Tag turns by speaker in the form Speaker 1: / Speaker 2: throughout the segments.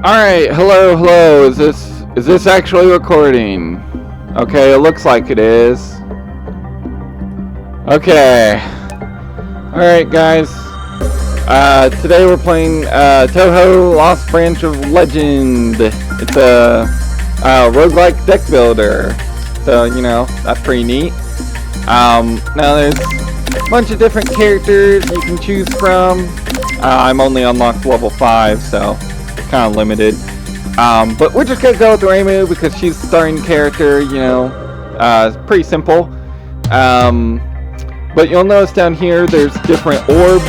Speaker 1: Alright, hello. Is this actually recording? Okay, it looks like it is. Okay. Alright guys. Today we're playing Touhou Lost Branch of Legend. It's a roguelike deck builder. So, you know, that's pretty neat. Now there's a bunch of different characters you can choose from. I'm only unlocked level 5, so kind of limited. But we're just gonna go with Reimu because she's the starting character, you know. It's pretty simple. But you'll notice down here there's different orbs.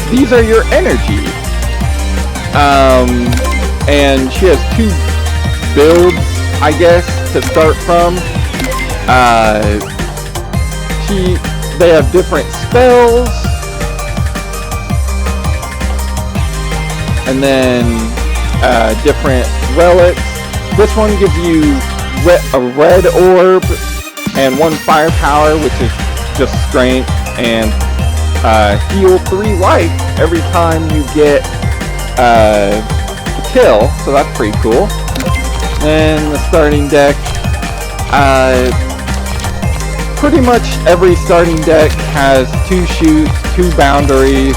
Speaker 1: These are your energy. And she has 2 builds, I guess, to start from. They have different spells. And then different relics. This one gives you a red orb and 1 firepower, which is just strength, and heal 3 life every time you get a kill, so that's pretty cool. And the starting deck, pretty much every starting deck has 2 shoots, 2 boundaries,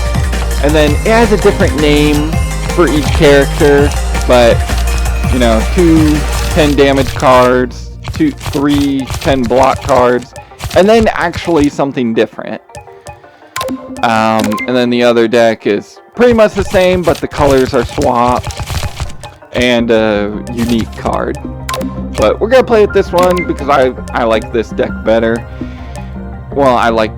Speaker 1: and then it has a different name for each character, but you know, 2 10 damage cards, 3 10 block cards, and then actually something different. And then the other deck is pretty much the same, but the colors are swapped and a unique card. But we're gonna play with this one because I like this deck better. Well, I like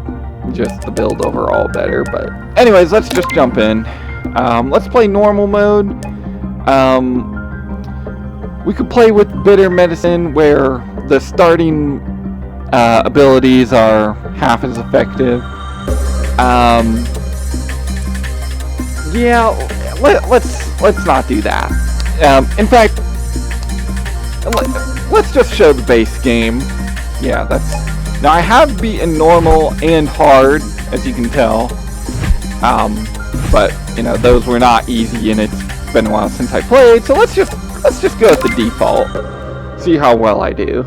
Speaker 1: just the build overall better, but anyways, let's just jump in. Let's play normal mode. We could play with bitter medicine where the starting abilities are half as effective. Yeah, let's not do that. In fact, let's just show the base game. Yeah, now I have beaten normal and hard, as you can tell. But you know, those were not easy, and it's been a while since I played, so let's just go with the default. See how well I do.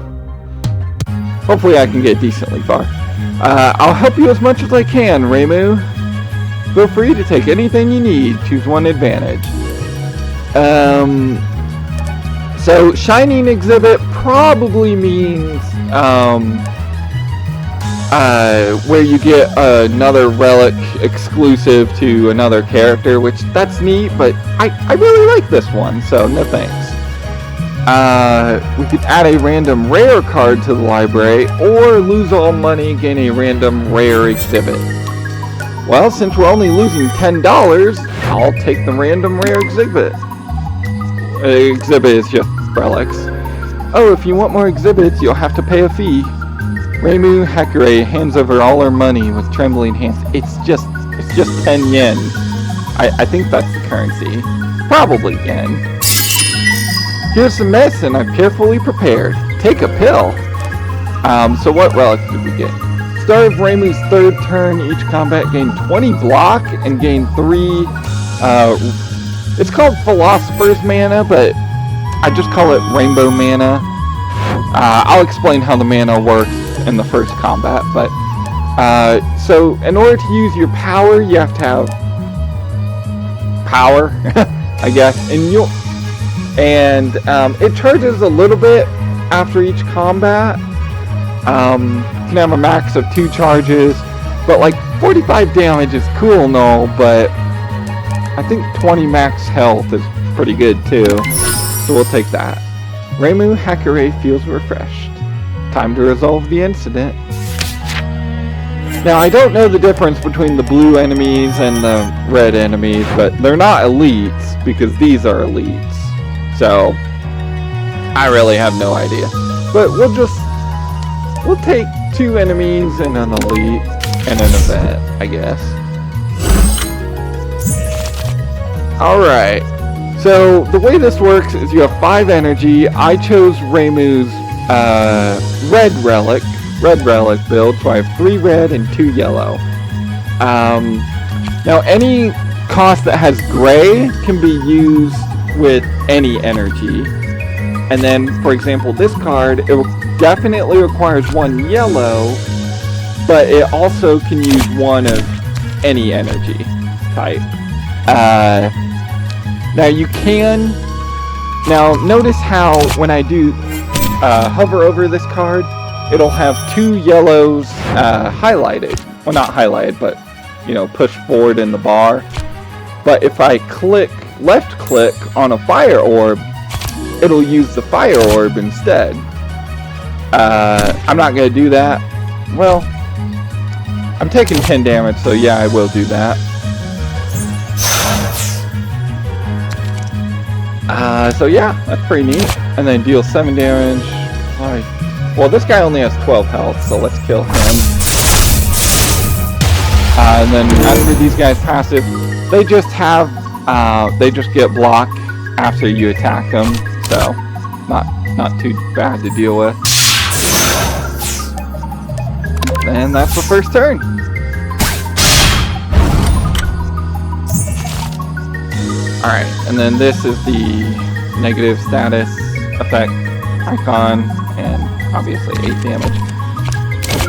Speaker 1: Hopefully I can get decently far. I'll help you as much as I can, Reimu. Feel free to take anything you need. Choose one advantage. So shining exhibit probably means where you get another relic exclusive to another character, which that's neat, but I really like this one, so no thanks. We could add a random rare card to the library, or lose all money, gain a random rare exhibit. Well, since we're only losing $10, I'll take the random rare exhibit. Exhibit is just relics. Oh, if you want more exhibits, you'll have to pay a fee. Reimu Hakure hands over all her money with trembling hands. It's just 10 yen. I think that's the currency. Probably yen. Here's some medicine I've carefully prepared. Take a pill. So what relics did we get? Start of Reimu's 3rd turn, each combat gain 20 block and gain 3, it's called Philosopher's Mana, but I just call it Rainbow Mana. I'll explain how the mana works in the first combat, but so in order to use your power, you have to have power, I guess, and it charges a little bit after each combat. You can have a max of 2 charges, but like 45 damage is cool and all, but I think 20 max health is pretty good too, so we'll take that. Reimu Hakure feels refreshed. Time to resolve the incident. Now, I don't know the difference between the blue enemies and the red enemies, but they're not elites, because these are elites. So, I really have no idea. But we'll take 2 enemies and an elite and an event, I guess. Alright. So, the way this works is you have 5 energy. I chose Reimu's red relic build, so I have 3 red and 2 yellow. Now any cost that has gray can be used with any energy. And then, for example, this card, it definitely requires 1 yellow, but it also can use 1 of any energy type. Now you can... Now notice how when I do hover over this card, it'll have 2 yellows highlighted. Well, not highlighted, but, you know, pushed forward in the bar. But if I left click on a fire orb, it'll use the fire orb instead. I'm not going to do that. Well, I'm taking 10 damage, so yeah, I will do that. So yeah, that's pretty neat. And then deal 7 damage. Well, this guy only has 12 health, so let's kill him. And then as for these guys' passive, they just get blocked after you attack them, so not too bad to deal with. And that's the first turn. Alright, and then this is the negative status effect icon, and obviously 8 damage.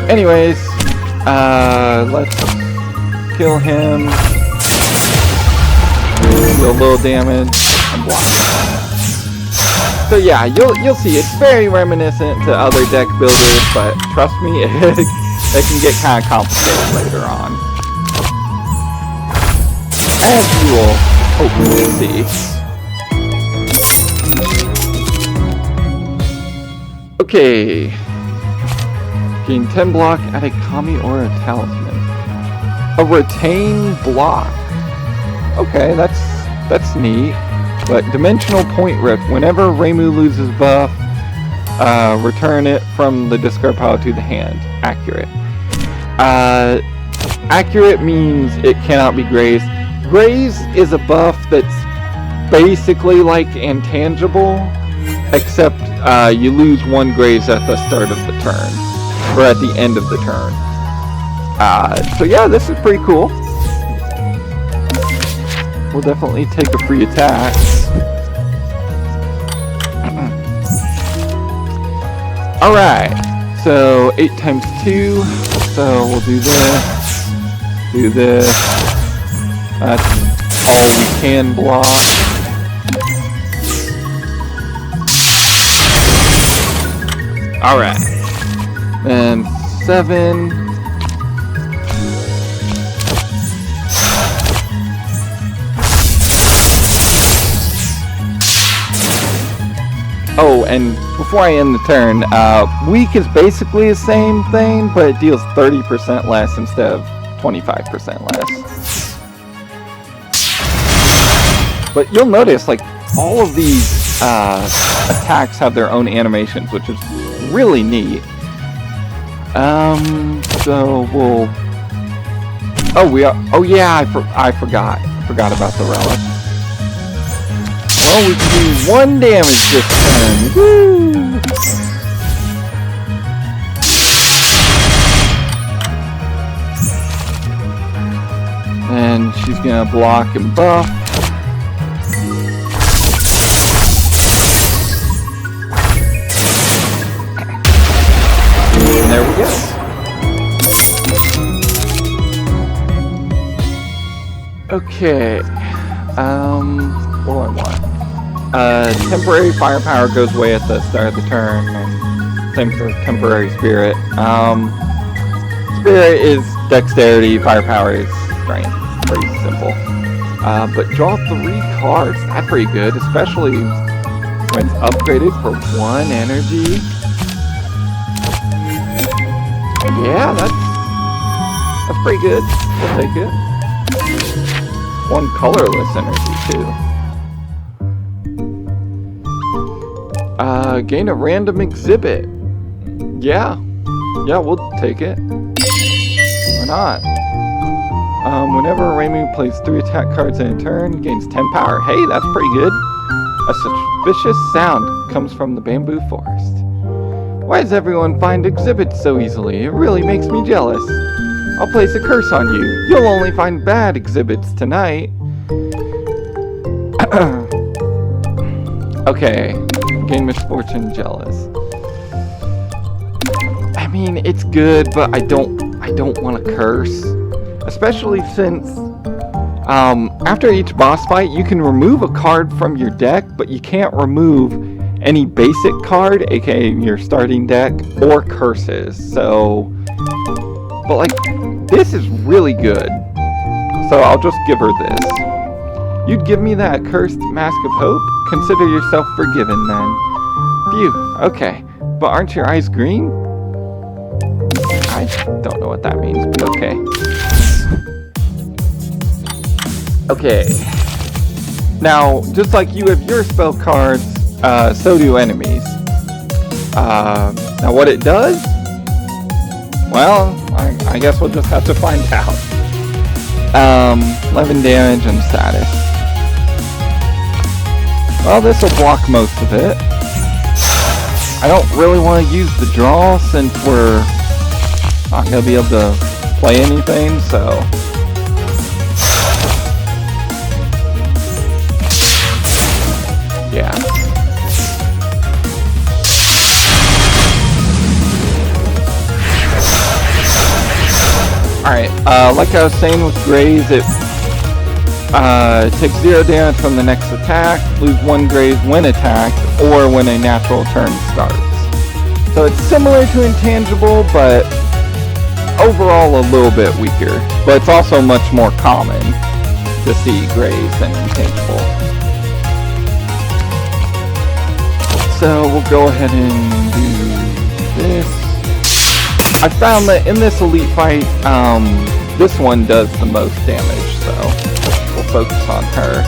Speaker 1: Anyways, let's kill him. Do a little damage and block. So yeah, you'll see it's very reminiscent to other deck builders, but trust me, it can get kind of complicated later on, as you will hopefully see. Okay. Gain 10 block, add a kami or a talisman. A retain block. Okay, that's neat. But dimensional point rift. Whenever Reimu loses buff, return it from the discard pile to the hand. Accurate. Accurate means it cannot be grazed. Graze is a buff that's basically like intangible, except you lose 1 graze at the start of the turn, or at the end of the turn. So yeah, this is pretty cool. We'll definitely take a free attack. Alright, so 8 times 2, so we'll do this. That's all we can block. Alright. And 7. Oh, and before I end the turn, weak is basically the same thing, but it deals 30% less instead of 25% less. But you'll notice, like, all of these attacks have their own animations, which is really neat. So we'll... Oh yeah, I forgot about the relic. Well, we can do 1 damage this turn. Woo! And she's gonna block and buff. And there we go. Okay. What do I want? Temporary firepower goes away at the start of the turn. Same for temporary spirit. Spirit is dexterity, firepower is strength. Pretty simple. But draw 3 cards. That's pretty good, especially when it's upgraded for 1 energy. Yeah, that's pretty good. We'll take it. 1 colorless energy too. Gain a random exhibit. Yeah, we'll take it. Why not? Whenever Reimu plays 3 attack cards in a turn, gains 10 power. Hey, that's pretty good. A suspicious sound comes from the bamboo forest. Why does everyone find exhibits so easily? It really makes me jealous. I'll place a curse on you. You'll only find bad exhibits tonight. Okay, gain misfortune, jealous. I mean, it's good, but I don't want to curse, especially since after each boss fight, you can remove a card from your deck, but you can't remove any basic card, aka your starting deck, or curses. So, but like, this is really good. So I'll just give her this. You'd give me that cursed Mask of Hope? Consider yourself forgiven then. Phew, okay. But aren't your eyes green? I don't know what that means, but okay. Okay. Now, just like you have your spell cards, so do enemies. Now what it does? Well, I guess we'll just have to find out. 11 damage and status. Well, this will block most of it. I don't really want to use the draw since we're not going to be able to play anything, so... yeah. Alright, like I was saying with Graze, it takes 0 damage from the next attack, lose 1 Graze when attacked, or when a natural turn starts. So it's similar to Intangible, but overall a little bit weaker. But it's also much more common to see Graze than Intangible. So we'll go ahead and do this. I found that in this elite fight, this one does the most damage, so we'll focus on her.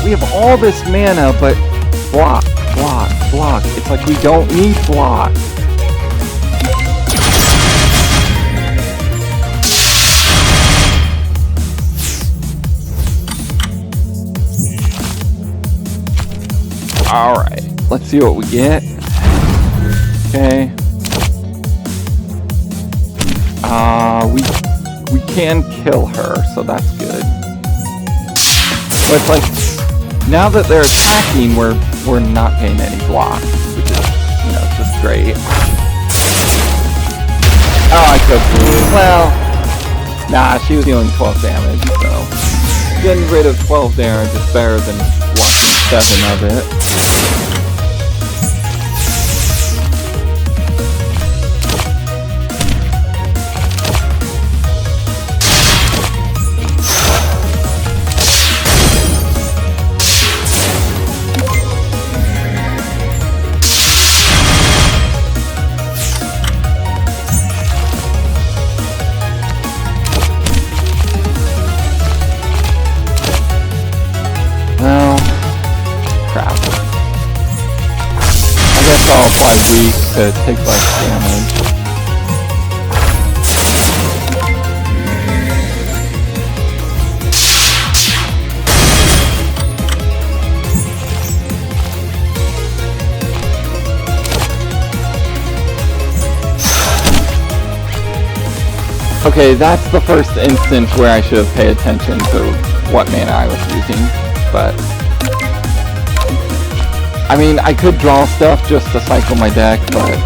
Speaker 1: We have all this mana, but block, block, block. It's like we don't need block. Alright, let's see what we get. Okay. We can kill her, so that's good. But it's like, now that they're attacking, we're not getting any blocks, which is, you know, just great. Oh, I could. Well, nah, she was dealing 12 damage, so getting rid of 12 damage is better than blocking 7 of it. I'll apply weak to take less damage. Okay, that's the first instance where I should have paid attention to what mana I was using, but... I mean, I could draw stuff just to cycle my deck, but...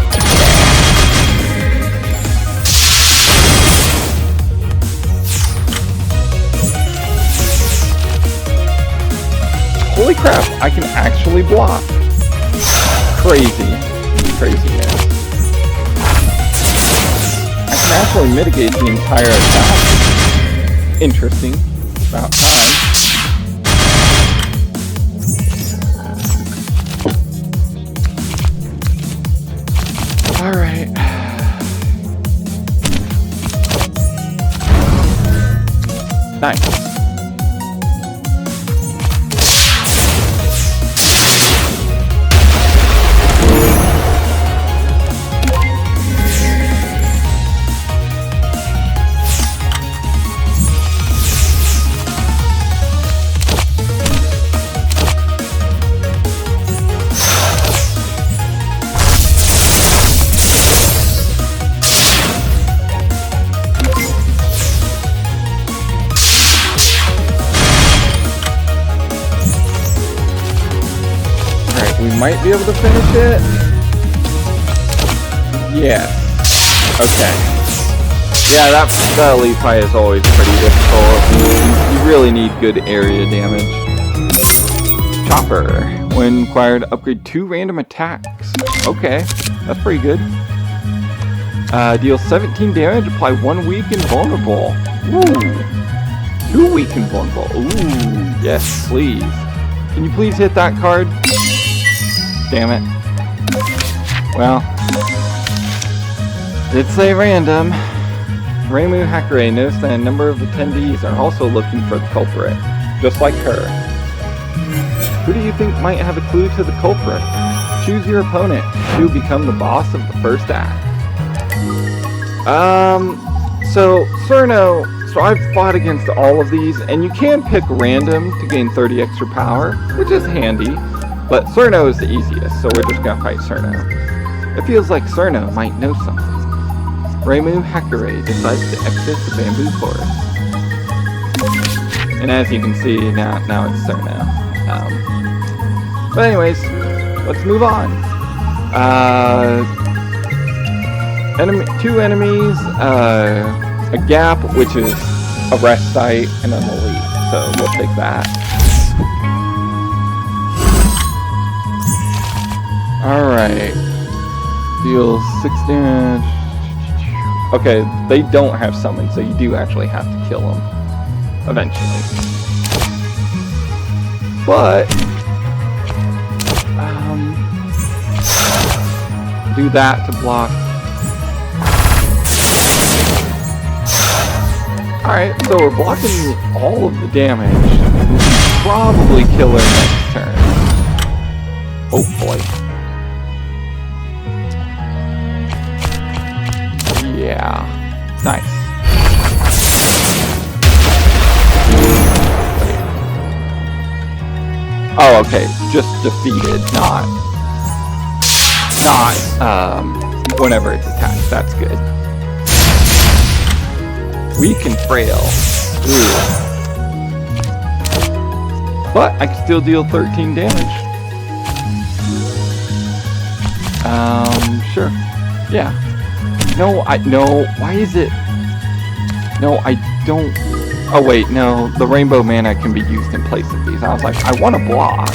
Speaker 1: Holy crap, I can actually block. Crazy. Craziness. I can actually mitigate the entire attack. Interesting. About time. Alright. Nice. might be able to finish it. Yes. Okay. Yeah, that elite fight is always pretty difficult. You really need good area damage. Chopper. When acquired, upgrade 2 random attacks. Okay, that's pretty good. Deal 17 damage, apply 1 weak and vulnerable. Ooh. 2 weak and vulnerable. Ooh, yes, please. Can you please hit that card? Damn it. Well, did say random. Reimu Hakurai noticed that a number of attendees are also looking for the culprit, just like her. Who do you think might have a clue to the culprit? Choose your opponent. You become the boss of the first act. So I've fought against all of these, and you can pick random to gain 30 extra power, which is handy, but Cerno is the easiest, so we're just gonna fight Cerno. It feels like Cerno might know something. Reimu Hakurai decides to exit the bamboo forest. And as you can see, now it's Cerno. But anyways, let's move on. Two enemies, a gap, which is a rest site, and an elite. So we'll take that. Alright. Deals 6 damage. Okay, they don't have summon, so you do actually have to kill them. Eventually. But do that to block. Alright, so we're blocking all of the damage. We can probably kill her next turn. Hopefully. Yeah. Nice. Oh, okay. Just defeated, not whenever it's attacked. That's good. Weak and frail. Ooh. But I can still deal 13 damage. Sure. Yeah. No, why is it? No, I don't. Oh wait, no, the rainbow mana can be used in place of these. I was like, I want to block.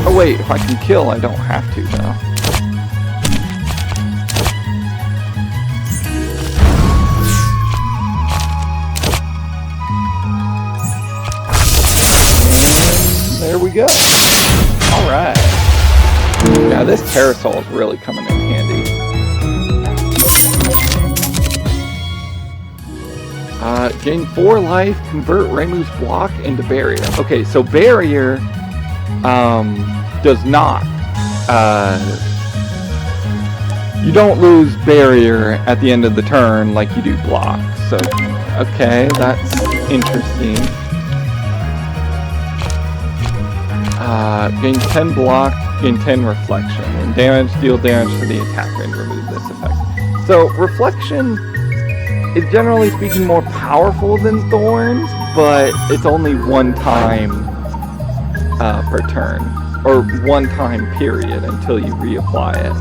Speaker 1: Oh wait, if I can kill, I don't have to though. And there we go. Alright. Yeah, this parasol is really coming in handy. Gain 4 life, convert Reimu's block into barrier. Okay, so barrier does not you don't lose barrier at the end of the turn like you do block. So okay, that's interesting. Gain 10 block, gain 10 reflection. When damage, deal damage to the attacker and remove this effect. So reflection is generally speaking more powerful than thorns, but it's only one time per turn, or one time period until you reapply it.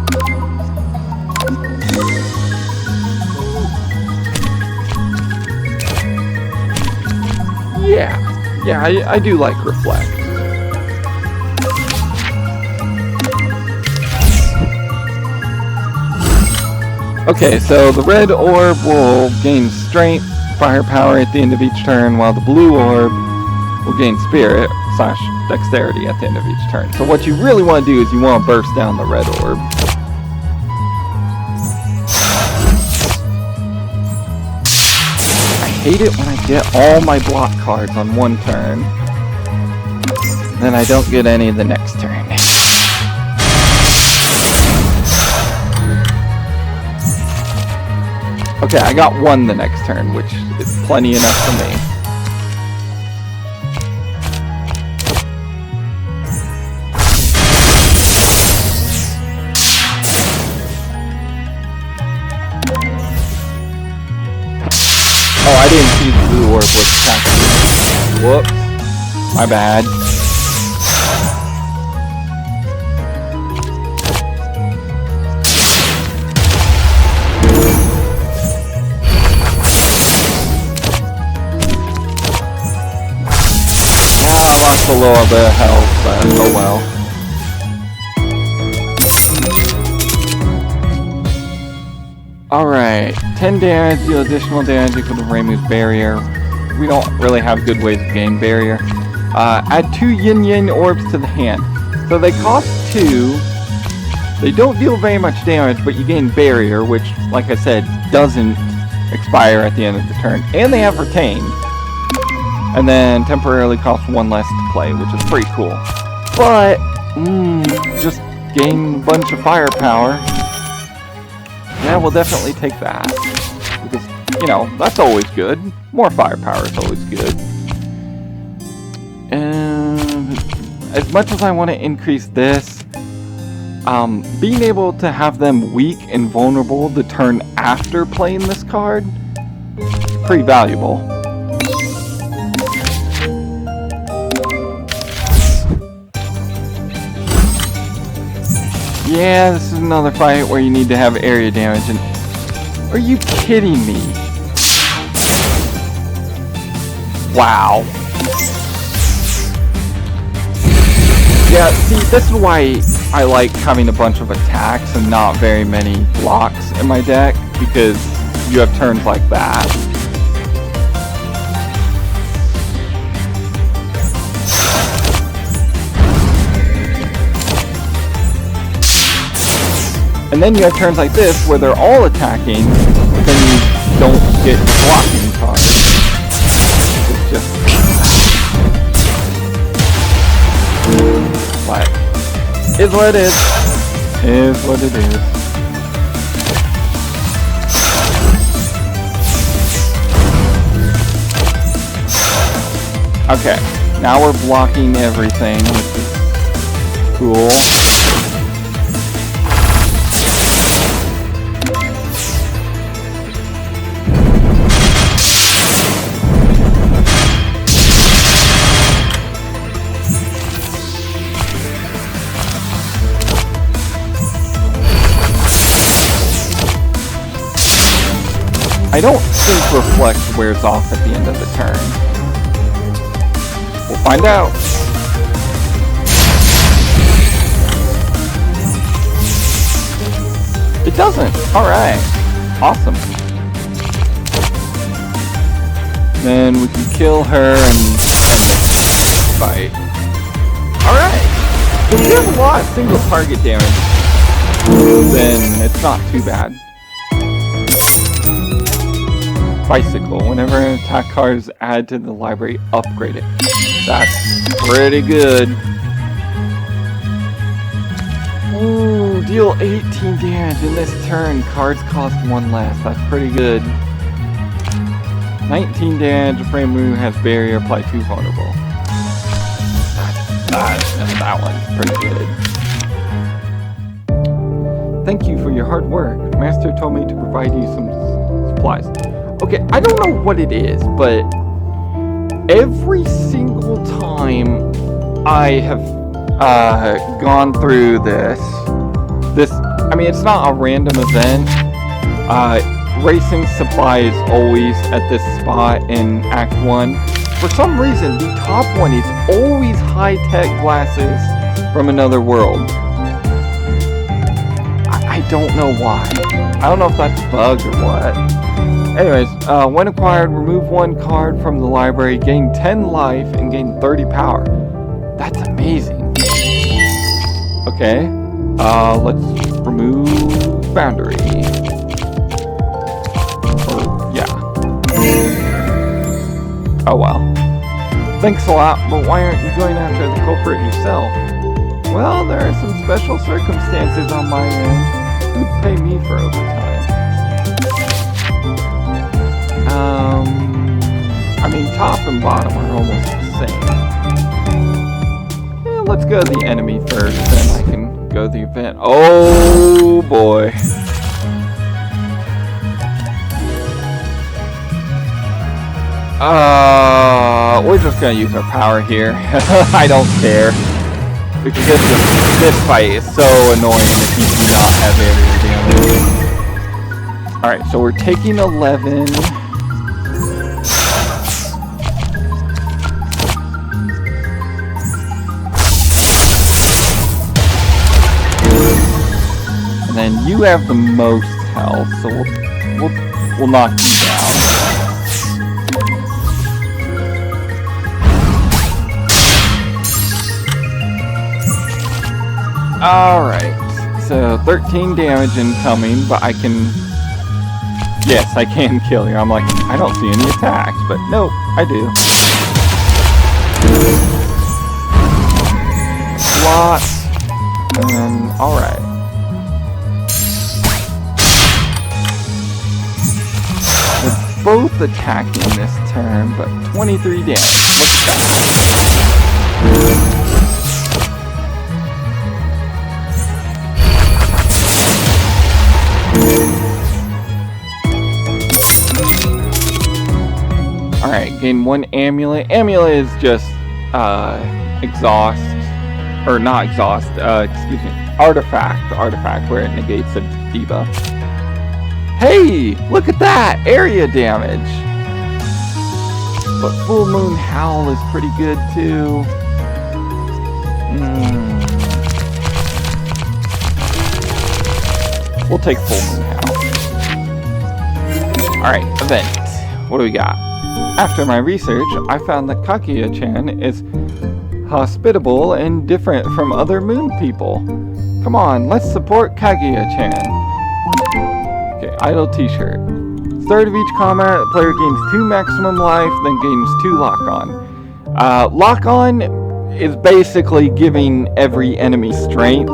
Speaker 1: Yeah, I do like reflect. Okay, so the red orb will gain strength, firepower at the end of each turn, while the blue orb will gain spirit / dexterity at the end of each turn. So what you really want to do is you want to burst down the red orb. I hate it when I get all my block cards on one turn, then I don't get any the next turn. Okay, I got 1 the next turn, which is plenty enough for me. Oh, I didn't see the blue orb was attacking. Whoops. My bad. I lost a little bit of health, but oh well. Alright, 10 damage, deal additional damage equal to Reimu's barrier. We don't really have good ways of gaining barrier. Add 2 yin-yin orbs to the hand. So they cost 2. They don't deal very much damage, but you gain barrier, which, like I said, doesn't expire at the end of the turn. And they have retain. And then temporarily costs 1 less to play, which is pretty cool. But, just gain a bunch of firepower. Yeah, we'll definitely take that. Because, you know, that's always good. More firepower is always good. And as much as I want to increase this, being able to have them weak and vulnerable the turn after playing this card, pretty valuable. Yeah, this is another fight where you need to have area damage, and are you kidding me? Wow. Yeah, see, this is why I like having a bunch of attacks and not very many blocks in my deck, because you have turns like that. And then you have turns like this where they're all attacking, but then you don't get blocking cards. It's just... What? Is what it is. Is what it is. Okay, now we're blocking everything, which is cool. I don't think Reflect wears off at the end of the turn. We'll find out. It doesn't. Alright. Awesome. Then we can kill her and fight. Alright. If you have a lot of single target damage, then it's not too bad. Bicycle. Whenever an attack card is added to the library, upgrade it. That's pretty good. Ooh, deal 18 damage in this turn. Cards cost 1 less. That's pretty good. 19 damage. Reimu has barrier. Apply 2 vulnerable. That one's pretty good. Thank you for your hard work. Master told me to provide you some supplies. Okay, I don't know what it is, but every single time I have gone through this, I mean, it's not a random event. Racing supply is always at this spot in Act 1. For some reason, the top one is always high-tech glasses from another world. I don't know why. I don't know if that's a bug or what. Anyways, when acquired, remove 1 card from the library, gain 10 life, and gain 30 power. That's amazing. Okay, let's remove Boundary. Yeah. Oh well. Thanks a lot, but why aren't you going after the culprit yourself? Well, there are some special circumstances on my end. Who'd pay me for overtime? I mean, top and bottom are almost the same. Yeah, let's go to the enemy first, then I can go to the event. Oh boy. We're just gonna use our power here. I don't care. Because this fight is so annoying if you do not have area damage. Alright, so we're taking 11. And then you have the most health, so we'll knock you down. Alright, so 13 damage incoming, but I can... Yes, I can kill you. I'm like, I don't see any attacks, but nope, I do. Slot, and alright. We're both attacking this turn, but 23 damage. Let's go. Alright, gain 1 amulet. Amulet is just, exhaust. Or not exhaust, excuse me. Artifact. Artifact, where it negates a debuff. Hey! Look at that! Area damage! But Full Moon Howl is pretty good, too. We'll take Full Moon Howl. Alright, event. What do we got? After my research, I found that Kaguya-chan is hospitable and different from other moon people. Come on, let's support Kaguya-chan. Okay, idle t-shirt. Start of each combat, the player gains 2 maximum life, then gains 2 lock-on. Lock-on is basically giving every enemy strength,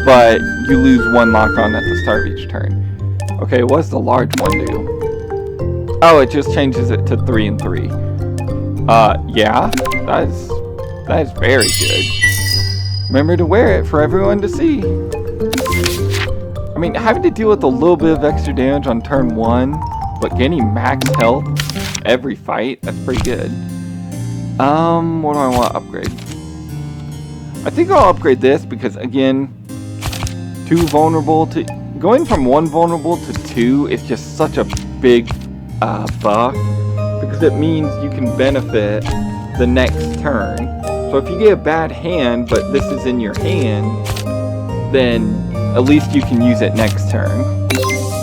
Speaker 1: but you lose 1 lock-on at the start of each turn. Okay, what does the large one do? Oh, it just changes it to 3 and 3. Yeah, that is very good. Remember to wear it for everyone to see. I mean, having to deal with a little bit of extra damage on turn 1, but gaining max health every fight, that's pretty good. What do I want to upgrade? I think I'll upgrade this because, again, 2 vulnerable to... Going from 1 vulnerable to 2 is just such a big buff, because it means you can benefit the next turn. So if you get a bad hand, but this is in your hand, then at least you can use it next turn.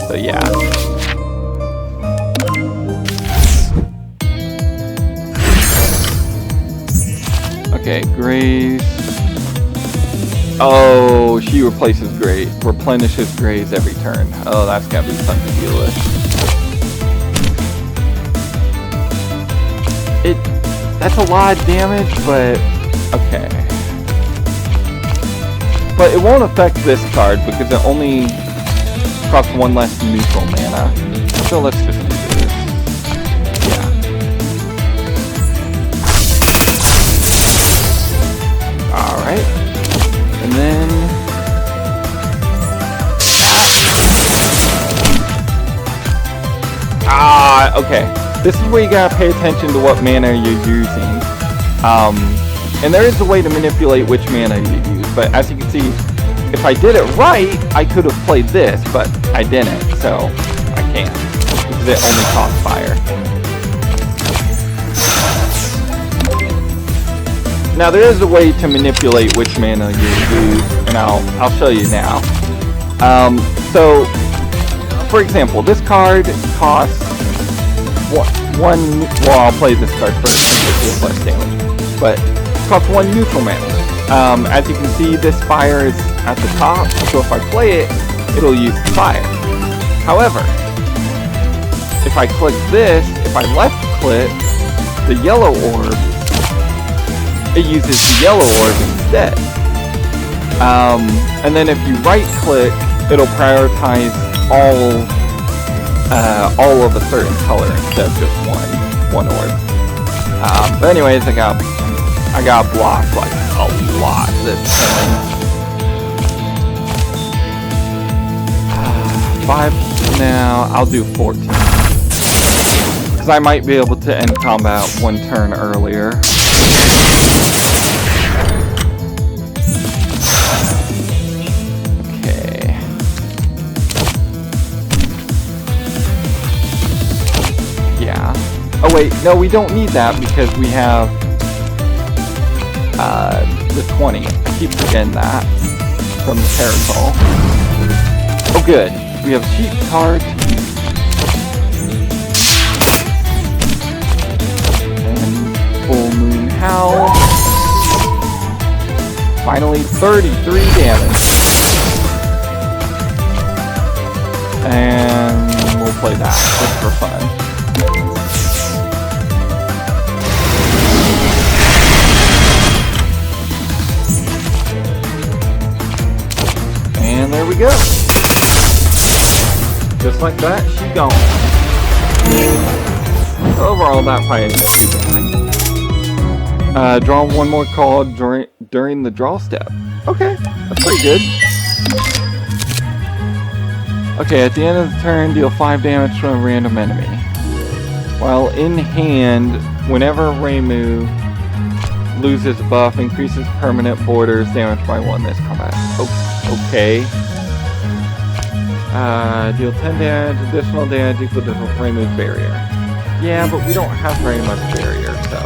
Speaker 1: So yeah. Okay, Grace. Oh, she replaces Grace. Replenishes Grace every turn. Oh, that's gotta be fun to deal with. That's a lot of damage, but okay. But it won't affect this card because it only costs 1 less neutral mana. So let's just do this. Yeah. Alright. And then... okay. This is where you gotta pay attention to what mana you're using. And there is a way to manipulate which mana you use, but as you can see, if I did it right, I could have played this, but I didn't, so I can't, because it only costs fire. Now there is a way to manipulate which mana you use, and I'll show you now. So, for example, this card costs one, well, I'll play this card first because it less damage, but it costs 1 neutral mana. As you can see, this fire is at the top, so if I play it, it'll use the fire. However, if I click this, if I left click the yellow orb, it uses the yellow orb instead. And then if you right click, it'll prioritize all of a certain color instead of just one orb. But anyways, I got blocked like a lot this turn. 5 now. I'll do 14. because I might be able to end combat one turn earlier. Okay. Yeah. Oh wait, no, we don't need that because we have the 20. I keep forgetting that from the parasol. Oh good, we have cheap card. And full moon howl. Finally 33 damage. And we'll play that just for fun. And there we go. Just like that, she's gone. Overall, that fight isn't too bad. Draw one more card during the draw step. Okay, that's pretty good. Okay, at the end of the turn, deal 5 damage to a random enemy. While in hand, whenever Reimu loses a buff, increases permanent borders damage by 1 this combat. Okay. Deal 10 damage, additional damage equal to Reimu's barrier. Yeah, but we don't have very much barrier, so.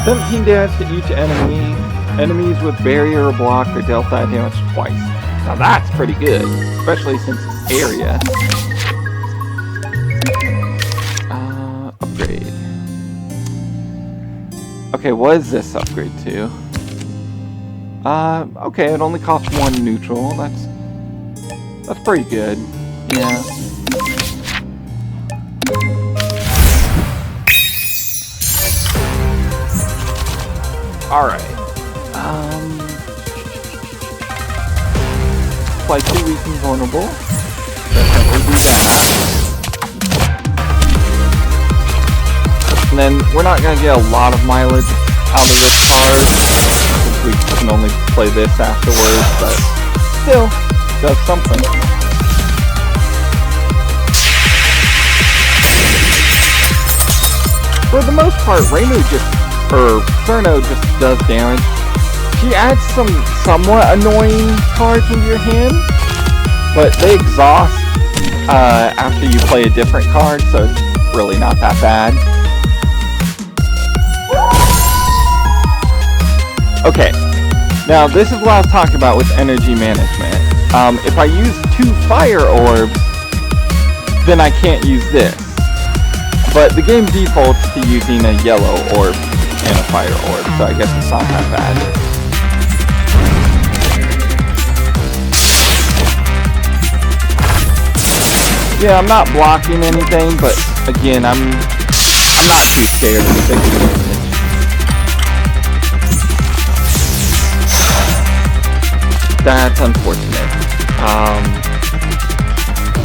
Speaker 1: 17 damage to each enemy. Enemies with barrier or block are dealt that damage twice. Now that's pretty good, especially since it's area. Upgrade. Okay, what is this upgrade to? Okay, it only costs 1 neutral. That's pretty good. Yeah. Alright. Apply 2 weak and vulnerable. Definitely do that. And then we're not gonna get a lot of mileage out of this card. We can only play this afterwards, but still, does something. For the most part, Reimu Cerno just does damage. She adds some somewhat annoying cards into your hand, but they exhaust after you play a different card, so it's really not that bad. Okay, now this is what I was talking about with energy management. If I use 2 fire orbs, then I can't use this. But the game defaults to using a yellow orb and a fire orb, so I guess it's not that bad. Yeah, I'm not blocking anything, but again, I'm not too scared to take the damage. That's unfortunate.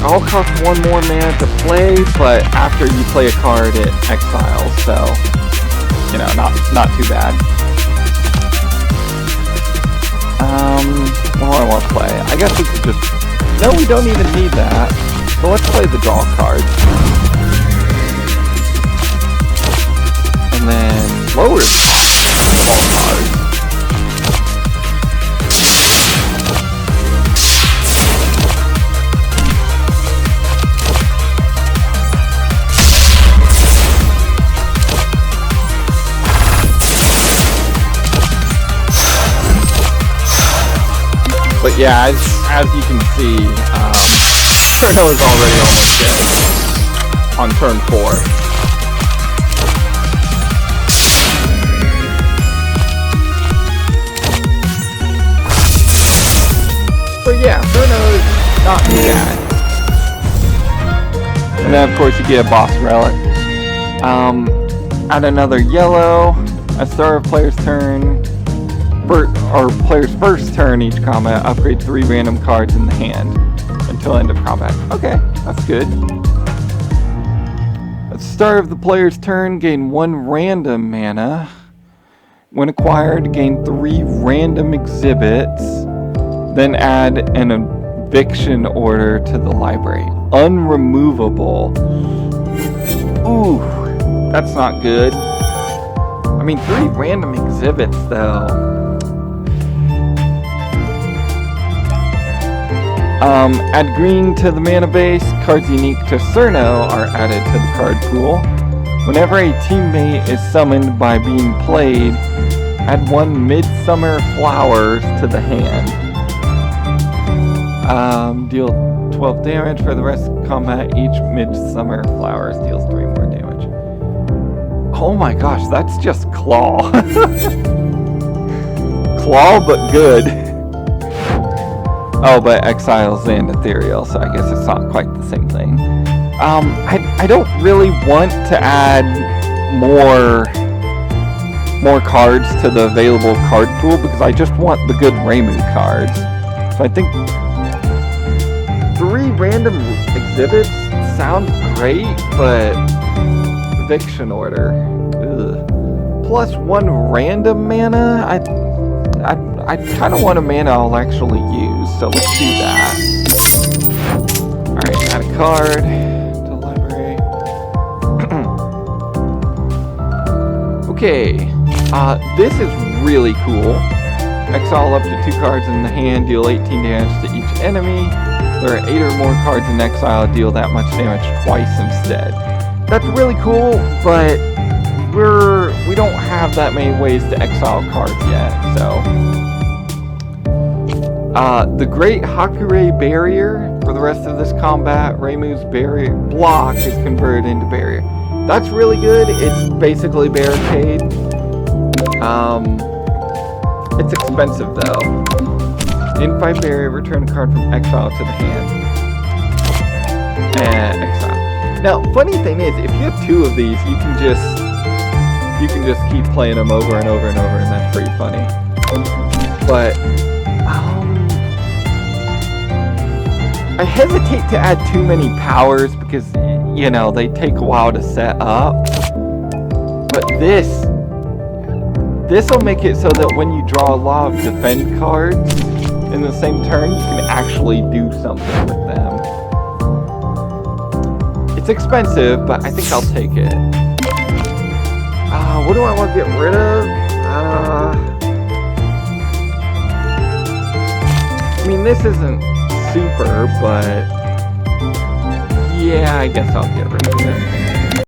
Speaker 1: I'll cost 1 more mana to play, but after you play a card, it exiles, so you know, not too bad. What do I want to play? I guess we could just. No, we don't even need that. So let's play the draw card, and then lower the draw card. But yeah, as you can see, Cerno is already almost dead on turn 4. So yeah, Cerno is not too bad. And then of course you get a boss relic. Add another yellow, a start of player's turn. Or player's first turn each combat, upgrade 3 random cards in the hand until end of combat. Okay, that's good. At the start of the player's turn, gain 1 random mana. When acquired, gain 3 random exhibits. Then add an eviction order to the library. Unremovable. Ooh. That's not good. I mean, 3 random exhibits, though. Add green to the mana base. Cards unique to Cerno are added to the card pool. Whenever a teammate is summoned by being played, add 1 Midsummer Flowers to the hand. Deal 12 damage for the rest of combat. Each Midsummer Flowers deals 3 more damage. Oh my gosh, that's just Claw. Claw, but good. Oh, but Exile's and Ethereal, so I guess it's not quite the same thing. I don't really want to add more cards to the available card pool because I just want the good Reimu cards. So I think 3 random exhibits sounds great, but Eviction Order. Ugh. Plus 1 random mana? I kind of want a mana I'll actually use, so let's do that. Alright, add a card to the library. Okay, this is really cool. Exile up to 2 cards in the hand, deal 18 damage to each enemy. There are 8 or more cards in exile, deal that much damage twice instead. That's really cool, but we don't have that many ways to exile cards yet, so. The Great Hakure Barrier. For the rest of this combat, Reimu's barrier block is converted into barrier. That's really good. It's basically barricade. It's expensive though. In-fight barrier, return a card from exile to the hand. And exile. Now, funny thing is, if you have 2 of these, you can just keep playing them over and over and over, and that's pretty funny. But I hesitate to add too many powers because, you know, they take a while to set up. But this'll make it so that when you draw a lot of defend cards in the same turn, you can actually do something with them. It's expensive, but I think I'll take it. What do I want to get rid of? I mean, this isn't super, but yeah, I guess I'll get rid of it.